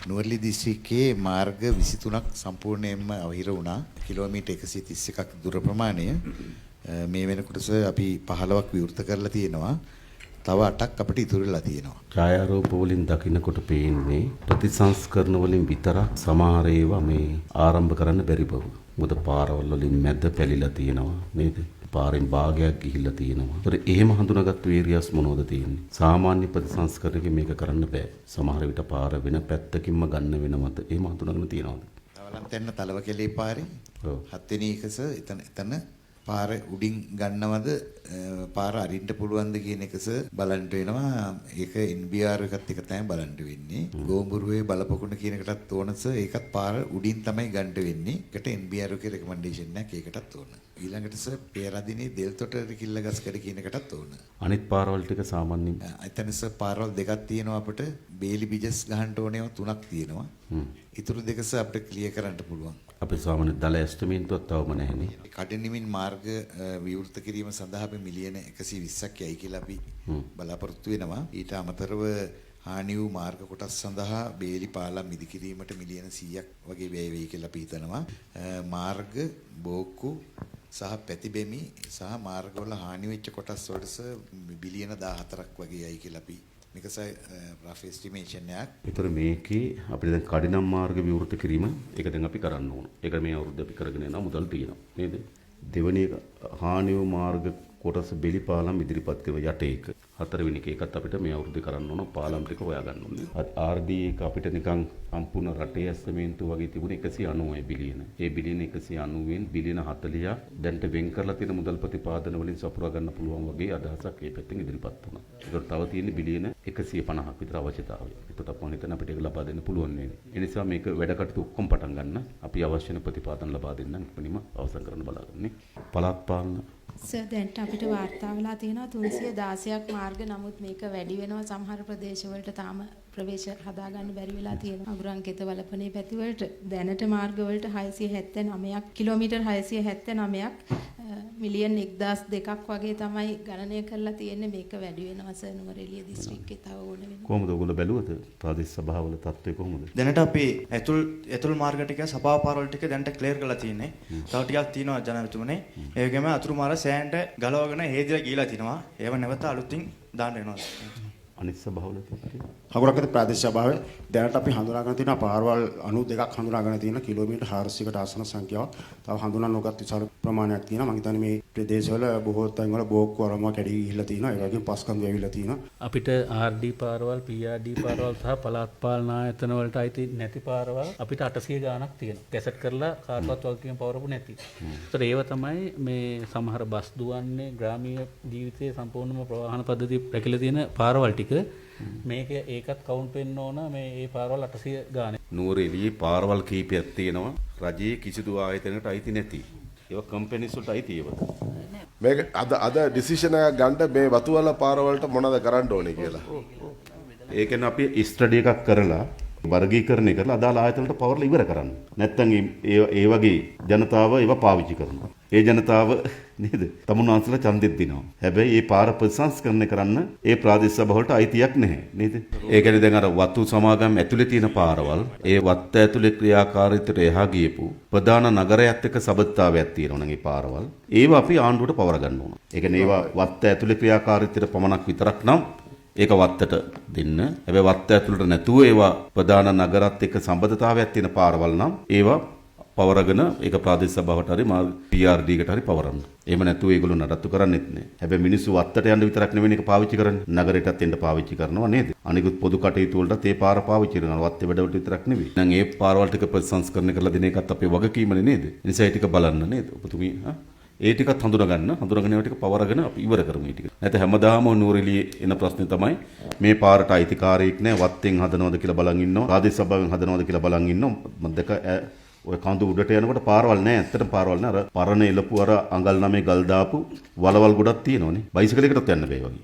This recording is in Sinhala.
නුවරඑළිය දිස්ත්‍රික්කයේ මාර්ග 23ක් සම්පූර්ණයෙන්ම අවහිර වුණා. කිලෝමීටර් 131ක් දුර ප්‍රමාණය. මේ වෙනකොට අපි 15ක් විවෘත කරලා තියෙනවා. තව 8ක් අපිට ඉතුරු වෙලා තියෙනවා. ඡායාරූප වලින් දකින්නකොට පේන්නේ ප්‍රතිසංස්කරණ වලින් විතරක් සමහර ඒවා මේ ආරම්භ කරන්න බැරි බව. මොකද පාරවල් වලින් මැද පැලිලා තියෙනවා නේද? පාරෙන් භාගයක් ගිහිල්ලා තියෙනවා. ඒතර එහෙම හඳුනාගත් වේරියස් මොනවද තියෙන්නේ? සාමාන්‍ය ප්‍රතිසංස්කරණයකින් මේක කරන්න බෑ. සමහර විට පාර වෙන පැත්තකින්ම ගන්න වෙනවද? එහෙම හඳුනාගෙන තියෙනවද? තවලන්තෙන්න තලව කෙලේ පාරේ. ඔව්. 7 වෙනි එකස එතන පාර උඩින් ගන්නවද පාර අරින්න පුළුවන්ද කියන එකස බලන්න වෙනවා. ඒක NBR එකත් එක තමයි බලන්න වෙන්නේ. ගෝඹුරුවේ බලපොකුණ කියන එකටත් ඕනස ඒකත් පාර උඩින් තමයි ගන්න වෙන්නේ. ඒකට NBR එකේ රෙකමෙන්ඩේෂන් එකක් ඒකටත් ඕන. ඊළඟට පෙරදිනේ දෙල්තොට කිල්ලගස්කඩ කියන එකටත් ඕන. අනිත් පාරවල් ටික සාමාන්‍යයෙන් එතන පාරවල් දෙකක් තියෙනවා අපිට. බේලි බිජස් ගහන්න ඕනේ 3ක් තියෙනවා. ඉතුරු දෙකස අපිට ක්ලියර් කරන්න පුළුවන්. අපි සාමාන්‍ය දල ඇස්ටිමේට්තුවක් තවම නැහැනේ. කඩිනමින් මාර්ග විවෘත කිරීම සඳහා අපි මිලියන 120ක් යයි කියලා අපි බලාපොරොත්තු වෙනවා. ඊට අමතරව හානි වූ මාර්ග කොටස් සඳහා බේලි පාලම් ඉදි කිරීමට මිලියන 100ක් වගේ වැය වෙයි කියලා අපි හිතනවා. මාර්ග බෝක්කු සහ පැතිබෙමි සහ මාර්ගවල හානි වෙච්ච කොටස් වලට බිලියන 14ක් වගේ යයි කියලා අපි මේක රෆ් එස්ටිමේෂන් එකක්. ඒතර මේකේ අපිට දැන් කඩිනම් මාර්ග විවෘත කිරීම ඒක දැන් අපි කරන්න ඕන. ඒක මේ අවුරුද්ද අපි කරගෙන යනවා මුදල් තියෙනවා නේද? දෙවෙනි එක හානි වූ මාර්ග කොටස බෙලි පාලම් ඉදිරිපත් කරව යට එක. හතරවෙනි එකත් අපිට මේ අවුරුද්දේ කරන්න ඕන පාලම් ටික හොයාගන්න ඕනේ. RD එක අපිට නිකන් සම්පූර්ණ රටේ ඇස්තමේන්තු වගේ තිබුණේ 190 බිලියන. ඒ බිලියන 190න් බිලියන 40ක් දැන්ට වෙන් කරලා තියෙන මුදල් ප්‍රතිපාදන වලින් සපුරා ගන්න පුළුවන් වගේ අදහසක් ඒ පැත්තෙන් ඉදිරිපත් වුණා. ඒකට තව තියෙන බිලියන 150ක් විතර අවශ්‍යතාවය. ඒකට අපෝ හිතන අපිට ඒක ලබා දෙන්න පුළුවන් වෙන්නේ. ඒ නිසා මේක වැඩ කටයුතු ඔක්කොම පටන් ගන්න අපි අවශ්‍ය වෙන ප්‍රතිපාදන ලබා දෙන්න ඉක්මනින්ම අවසන් කරන්න බලාගන්නේ. පළාත් පාලන සර් දැන්ට අපිට වාර්තා වෙලා තියෙනවා 316ක් මාර්ග. නමුත් මේක වැඩි වෙනවා. සමහර ප්‍රදේශවලට තාම ප්‍රවේශ හදාගන්න බැරි වෙලා තියෙනවා. අගුරංකිත වලපනේ පැතිවලට දැනට මාර්ග වලට 679ක් කිලෝමීටර් 679ක් මිලියන් 1002ක් වගේ තමයි ගණනය කරලා තියෙන්නේ. මේක වැඩි වෙනවා සර් නුවරඑළිය දිස්ත්‍රික්කේ තව ඕන වෙනවා. කොහොමද ඔයගොල්ලෝ බැලුවද? ප්‍රාදේශ සභාවල තත්ත්වය කොහොමද? දැනට අපි ඇතුල් මාර්ග ටික සභා පාරවල් ටික දැනට ක්ලියර් කරලා තියෙන්නේ. තව ටිකක් තියෙනවා ජනාධිපතිතුමනේ. ඒ වගේම අතුරු මාර්ග සෑන්ට ගලවගෙන හේදිලා ගිහලා තිනවා. ඒව නැවත අලුතින් දාන්න වෙනවා. අනිත් සභාවල හගුරක්කත ප්‍රාදේශ සභාවේ දැනට අපි හඳුනාගෙන තියෙන පාරවල් 92ක් හඳුනාගෙන තියෙන කිලෝමීටර් 400කට ආසන සංඛ්‍යාවක් තව හඳුනා නොගත් විශාල ප්‍රමාණයක් තියෙනවා. මම හිතන්නේ මේ ප්‍රදේශවල බොහෝ තැන්වල බෝක්කු අරමුව කැඩී ගිහිල්ලා තියෙනවා. ඒ වගේම පස්කන්දු ඇවිල්ලා තියෙනවා. අපිට RD පාරවල්, PRD පාරවල් සහ පළාත් පාලන ආයතන වලට අයිති නැති පාරවල් අපිට 800 ගාණක් තියෙනවා. කැසට් කරලා කාටවත් වගකීම පවරපු නැති. ඒතර ඒව තමයි මේ සමහර බස් දුවන්නේ ග්‍රාමීය ජීවිතයේ සම්පූර්ණම ප්‍රවාහන පද්ධතිය රැකිලා තියෙන පාරවල් ටික. මේක ඒකත් කවුන්ට් වෙන්න ඕන මේ ඒ පාරවල් 800 ගානේ. නුවරඑළියේ පාරවල් කීපයක් තියෙනවා රජයේ කිසිදු ආයතනයකට අයිති නැති. ඒවා කම්පැනිස් වලට අයිති ඒවා. මේක අද ඩිසිෂන් එකක් ගන්න මේ වතුවල පාරවලට මොනවද කරන්න ඕනේ කියලා. ඒ කියන්නේ අපි ස්ටඩි එකක් කරලා වර්ගීකරණය කරලා අදාළ ආයතනවලට පවර්ලා ඉවර කරන්න. නැත්තම් ඒ වගේ ජනතාව ඒවා පාවිච්චි කරනවා. ඒ ජනතාව නේද? තමුන්වන්සලා ඡන්දෙත් දිනවා. හැබැයි මේ පාර ප්‍රතිසංස්කරණය කරන්න ඒ ප්‍රාදේශ සභාව වලට අයිතියක් නැහැ නේද? ඒ කියන්නේ දැන් අර වතු සමාගම් ඇතුලේ තියෙන පාරවල් ඒ වත්ත ඇතුලේ ක්‍රියාකාරීත්වයට එහා ගියපු ප්‍රධාන නගරයත් එක්ක සබඳතාවයක් තියෙනවා නම් ඒ පාරවල් ඒවා අපි ආණ්ඩුවට පවර ගන්න ඕන. ඒ කියන්නේ ඒවා වත්ත ඇතුලේ ක්‍රියාකාරීත්වයට පමණක් විතරක් නම් ඒක වත්තට දෙන්න. හැබැයි වත්ත ඇතුළට නැතුව ඒවා ප්‍රධාන නගරත් එක්ක සම්බන්ධතාවයක් තියෙන පාරවල් නම් ඒවා පවරගෙන ඒක ප්‍රාදේශ සභාවට හරි PRD එකට හරි පවරන්න. එහෙම නැතුව ඒගොල්ලෝ නඩත්තු කරන්නෙත් නෑ. හැබැයි මිනිස්සු වත්තට යන්න විතරක් නෙවෙයි ඒක පාවිච්චි කරන්නේ. නගරයටත් එන්න පාවිච්චි කරනවා නේද? අනිකුත් පොදු කටයුතු වලටත් ඒ පාර පාවිච්චි කරනවා. වත්තේ වැඩ වලට විතරක් නෙවෙයි. නම් ඒ පාරවල් ටික ප්‍රතිසංස්කරණය කරලා දෙන එකත් අපේ වගකීමනේ නේද? ඒ නිසා ඒ ටික බලන්න නේද? ඔබතුමී ඒ ටිකත් හඳුනගන්න ඒවා ටික පවරගෙන අපි ඉවර කරමු ටික. නැත්නම් හැමදාම නුවරඑළියේ එන ප්‍රශ්නේ තමයි මේ පාරට අයිතිකාරයෙක් නැහැ වත්තෙන් හදනවද කියලා බලන් ඉන්නවා. ප්‍රාදේශ සභාවෙන් හදනවද කියලා බලන් ඉන්නවා. මම ඔය කඳු උඩට යනකොට පාරවල් නැහැ. ඇත්තටම පාරවල් නැහැ. අර පරණ එලපු අර අඟල් 9 ගල් දාපු වලවල් ගොඩක් තියෙනවනේ. බයිසිකලයකටත් යන්න බෑ වගේ.